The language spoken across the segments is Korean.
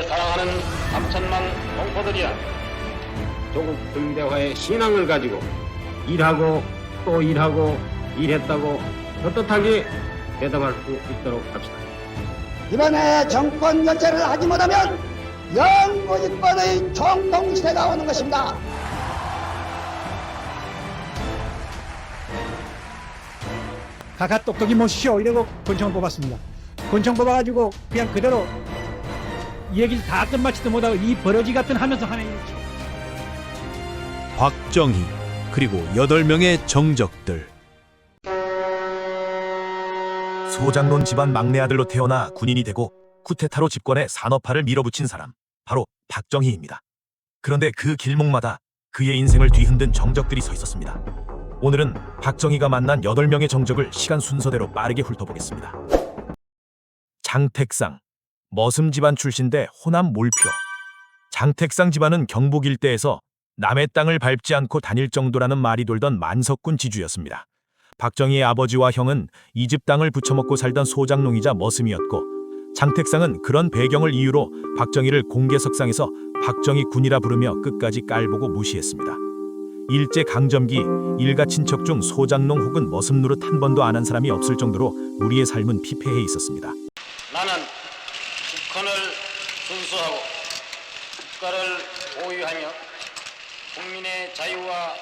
사랑하는 3천만 동포들이야. 조국 등대화의 신앙을 가지고 일하고 또 일하고 일했다고 떳떳하게 대답할 수 있도록 합시다. 이번에 정권 교체를 하지 못하면 영구집권의 총동시대가 오는 것입니다. 가가 똑똑히 모시오 이러고 권총을 뽑았습니다. 권총 뽑아가지고 그냥 그대로 얘기를 다 끝마치도 못하고 이 버러지 같은 하면서 하는 일이죠. 박정희 그리고 8명의 정적들. 소장론 집안 막내 아들로 태어나 군인이 되고 쿠데타로 집권해 산업화를 밀어붙인 사람, 바로 박정희입니다. 그런데 그 길목마다 그의 인생을 뒤흔든 정적들이 서 있었습니다. 오늘은 박정희가 만난 8명의 정적을 시간 순서대로 빠르게 훑어보겠습니다. 장택상, 머슴 집안 출신대 호남 몰표. 장택상 집안은 경북 일대에서 남의 땅을 밟지 않고 다닐 정도라는 말이 돌던 만석군 지주였습니다. 박정희의 아버지와 형은 이 집 땅을 부쳐먹고 살던 소장농이자 머슴이었고, 장택상은 그런 배경을 이유로 박정희를 공개석상에서 박정희 군이라 부르며 끝까지 깔보고 무시했습니다. 일제 강점기 일가 친척 중 소장농 혹은 머슴 노릇 한 번도 안 한 사람이 없을 정도로 우리의 삶은 피폐해 있었습니다. 나는 국헌을 준수하고 국가를 보유하며 국민의 자유와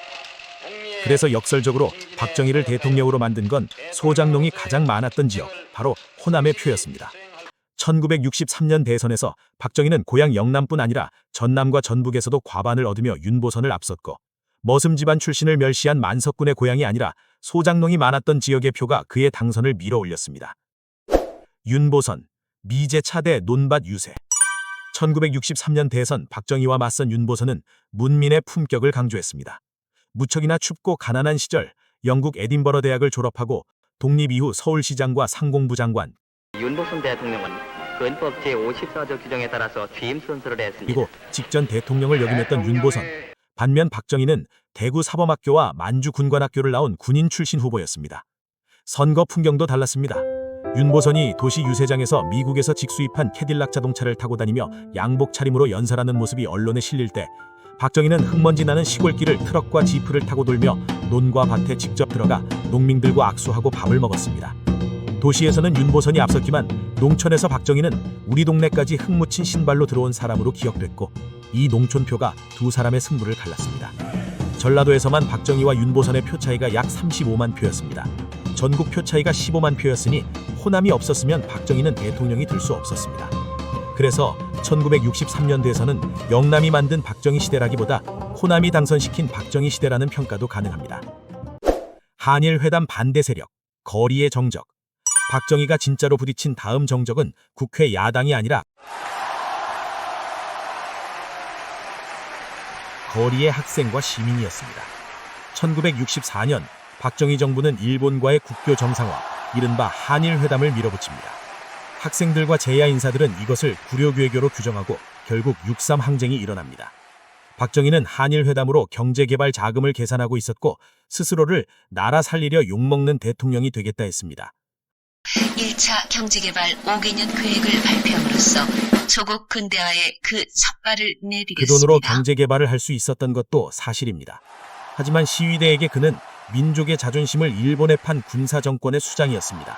공리의 그래서 역설적으로 박정희를 대통령으로 만든 건 소장농이 가장 많았던 지역, 바로 호남의 표였습니다. 1963년 대선에서 박정희는 고향 영남뿐 아니라 전남과 전북에서도 과반을 얻으며 윤보선을 앞섰고, 머슴 집안 출신을 멸시한 만석군의 고향이 아니라 소장농이 많았던 지역의 표가 그의 당선을 밀어올렸습니다. 윤보선, 미제차 대 논밭 유세. 1963년 대선 박정희와 맞선 윤보선은 문민의 품격을 강조했습니다. 무척이나 춥고 가난한 시절 영국 에딘버러 대학을 졸업하고 독립 이후 서울시장과 상공부 장관, 윤보선 대통령은 헌법 제54조 규정에 따라서 취임 선서를 했습니다. 그리고 직전 대통령을 역임했던 윤보선. 반면 박정희는 대구 사범학교와 만주 군관학교를 나온 군인 출신 후보였습니다. 선거 풍경도 달랐습니다. 윤보선이 도시 유세장에서 미국에서 직수입한 캐딜락 자동차를 타고 다니며 양복 차림으로 연설하는 모습이 언론에 실릴 때, 박정희는 흙먼지 나는 시골길을 트럭과 지프를 타고 돌며 논과 밭에 직접 들어가 농민들과 악수하고 밥을 먹었습니다. 도시에서는 윤보선이 앞섰지만 농촌에서 박정희는 우리 동네까지 흙 묻힌 신발로 들어온 사람으로 기억됐고, 이 농촌표가 두 사람의 승부를 갈랐습니다. 전라도에서만 박정희와 윤보선의 표 차이가 약 35만 표였습니다. 전국 표 차이가 15만 표였으니 호남이 없었으면 박정희는 대통령이 될 수 없었습니다. 그래서 1963년 대선은 영남이 만든 박정희 시대라기보다 호남이 당선시킨 박정희 시대라는 평가도 가능합니다. 한일 회담 반대 세력, 거리의 정적. 박정희가 진짜로 부딪힌 다음 정적은 국회 야당이 아니라 거리의 학생과 시민이었습니다. 1964년 박정희 정부는 일본과의 국교 정상화, 이른바 한일 회담을 밀어붙입니다. 학생들과 제야 인사들은 이것을 구려괴교로 규정하고 결국 6.3 항쟁이 일어납니다. 박정희는 한일 회담으로 경제개발 자금을 계산하고 있었고, 스스로를 나라 살리려 욕먹는 대통령이 되겠다 했습니다. 1차 경제개발 5개년 계획을 발표함으로써 조국 근대화에 그 첫발을 내디뎠습니다. 그 돈으로 경제개발을 할 수 있었던 것도 사실입니다. 하지만 시위대에게 그는 민족의 자존심을 일본에 판 군사정권의 수장이었습니다.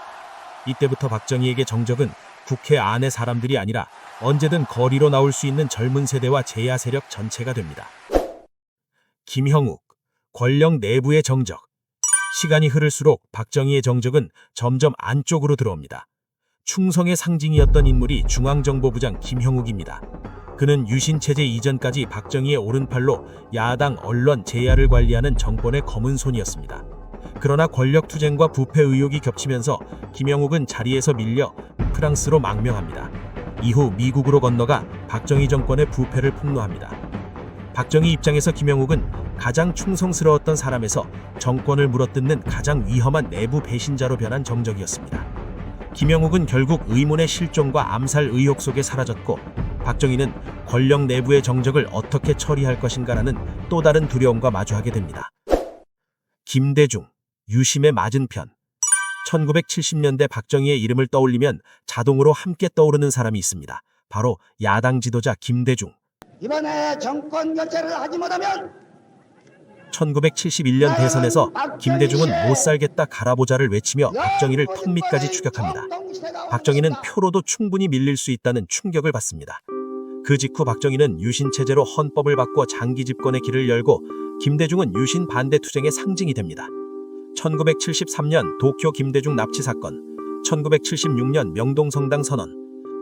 이때부터 박정희에게 정적은 국회 안의 사람들이 아니라 언제든 거리로 나올 수 있는 젊은 세대와 제야 세력 전체가 됩니다. 김형욱, 권력 내부의 정적. 시간이 흐를수록 박정희의 정적은 점점 안쪽으로 들어옵니다. 충성의 상징이었던 인물이 중앙정보부장 김형욱입니다. 그는 유신체제 이전까지 박정희의 오른팔로 야당, 언론, 제야를 관리하는 정권의 검은 손이었습니다. 그러나 권력투쟁과 부패 의혹이 겹치면서 김형욱은 자리에서 밀려 프랑스로 망명합니다. 이후 미국으로 건너가 박정희 정권의 부패를 폭로합니다. 박정희 입장에서 김형욱은 가장 충성스러웠던 사람에서 정권을 물어뜯는 가장 위험한 내부 배신자로 변한 정적이었습니다. 김형욱은 결국 의문의 실종과 암살 의혹 속에 사라졌고, 박정희는 권력 내부의 정적을 어떻게 처리할 것인가라는 또 다른 두려움과 마주하게 됩니다. 김대중, 유심의 맞은편. 1970년대 박정희의 이름을 떠올리면 자동으로 함께 떠오르는 사람이 있습니다. 바로 야당 지도자 김대중. 이번에 정권 교체를 하지 못하면 1971년 대선에서 김대중은 못 살겠다 갈아보자를 외치며 박정희를 턱밑까지 추격합니다. 박정희는 표로도 충분히 밀릴 수 있다는 충격을 받습니다. 그 직후 박정희는 유신 체제로 헌법을 바꿔 장기 집권의 길을 열고 김대중은 유신 반대 투쟁의 상징이 됩니다. 1973년 도쿄 김대중 납치 사건, 1976년 명동성당 선언,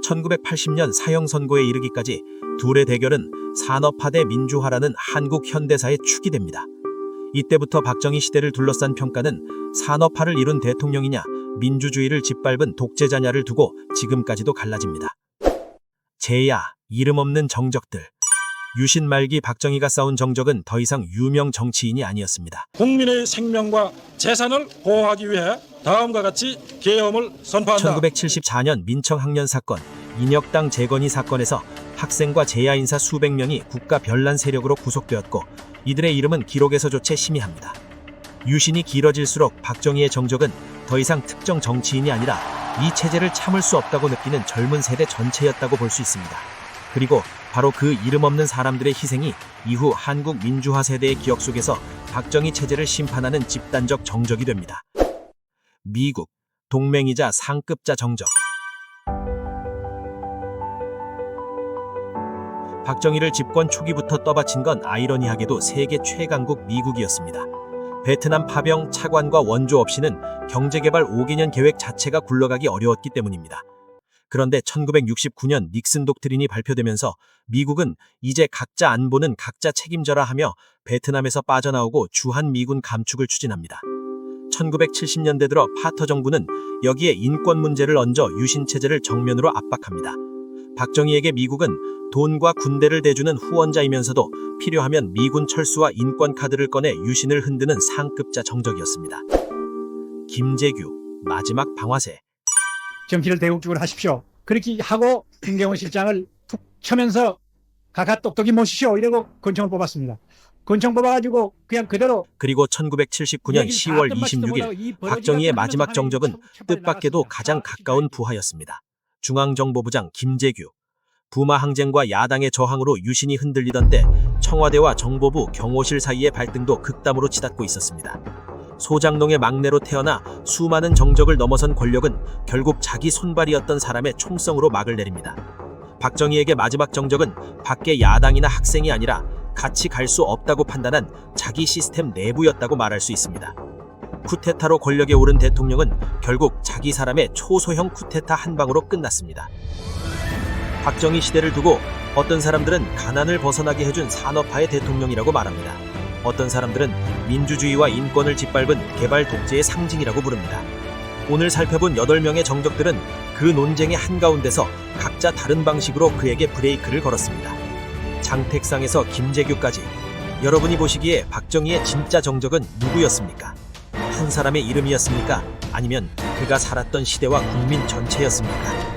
1980년 사형 선고에 이르기까지 둘의 대결은 산업화 대 민주화라는 한국 현대사의 축이 됩니다. 이때부터 박정희 시대를 둘러싼 평가는 산업화를 이룬 대통령이냐 민주주의를 짓밟은 독재자냐를 두고 지금까지도 갈라집니다. 제야, 이름 없는 정적들. 유신 말기 박정희가 쌓은 정적은 더 이상 유명 정치인이 아니었습니다. 국민의 생명과 재산을 보호하기 위해 다음과 같이 계엄을 선포한다. 1974년 민청 학년 사건, 인혁당 재건이 사건에서 학생과 제야 인사 수백 명이 국가 변란 세력으로 구속되었고 이들의 이름은 기록에서조차 희미합니다. 유신이 길어질수록 박정희의 정적은 더 이상 특정 정치인이 아니라 이 체제를 참을 수 없다고 느끼는 젊은 세대 전체였다고 볼 수 있습니다. 그리고 바로 그 이름 없는 사람들의 희생이 이후 한국 민주화 세대의 기억 속에서 박정희 체제를 심판하는 집단적 정적이 됩니다. 미국, 동맹이자 상급자 정적. 박정희를 집권 초기부터 떠받친 건 아이러니하게도 세계 최강국 미국이었습니다. 베트남 파병, 차관과 원조 없이는 경제개발 5개년 계획 자체가 굴러가기 어려웠기 때문입니다. 그런데 1969년 닉슨 독트린이 발표되면서 미국은 이제 각자 안보는 각자 책임져라 하며 베트남에서 빠져나오고 주한 미군 감축을 추진합니다. 1970년대 들어 파터 정부는 여기에 인권 문제를 얹어 유신 체제를 정면으로 압박합니다. 박정희에게 미국은 돈과 군대를 대주는 후원자이면서도 필요하면 미군 철수와 인권 카드를 꺼내 유신을 흔드는 상급자 정적이었습니다. 김재규, 마지막 방화세. 정치를 대국적으로 하십시오. 그렇게 하고 김경호 실장을 툭 쳐면서 가가 똑똑히 모시시오 이러고 권총을 뽑았습니다. 권총 뽑아가지고 그냥 그대로. 그리고 1979년 10월 26일 박정희의 마지막 정적은 뜻밖에도 가장 가까운 부하였습니다. 중앙정보부장 김재규. 부마 항쟁과 야당의 저항으로 유신이 흔들리던 때 청와대와 정보부, 경호실 사이의 발등도 극담으로 치닫고 있었습니다. 소장농의 막내로 태어나 수많은 정적을 넘어선 권력은 결국 자기 손발이었던 사람의 총성으로 막을 내립니다. 박정희에게 마지막 정적은 밖에 야당이나 학생이 아니라 같이 갈 수 없다고 판단한 자기 시스템 내부였다고 말할 수 있습니다. 쿠데타로 권력에 오른 대통령은 결국 자기 사람의 초소형 쿠데타 한 방으로 끝났습니다. 박정희 시대를 두고 어떤 사람들은 가난을 벗어나게 해준 산업화의 대통령이라고 말합니다. 어떤 사람들은 민주주의와 인권을 짓밟은 개발 독재의 상징이라고 부릅니다. 오늘 살펴본 8명의 정적들은 그 논쟁의 한가운데서 각자 다른 방식으로 그에게 브레이크를 걸었습니다. 장택상에서 김재규까지 여러분이 보시기에 박정희의 진짜 정적은 누구였습니까? 한 사람의 이름이었습니까? 아니면 그가 살았던 시대와 국민 전체였습니까?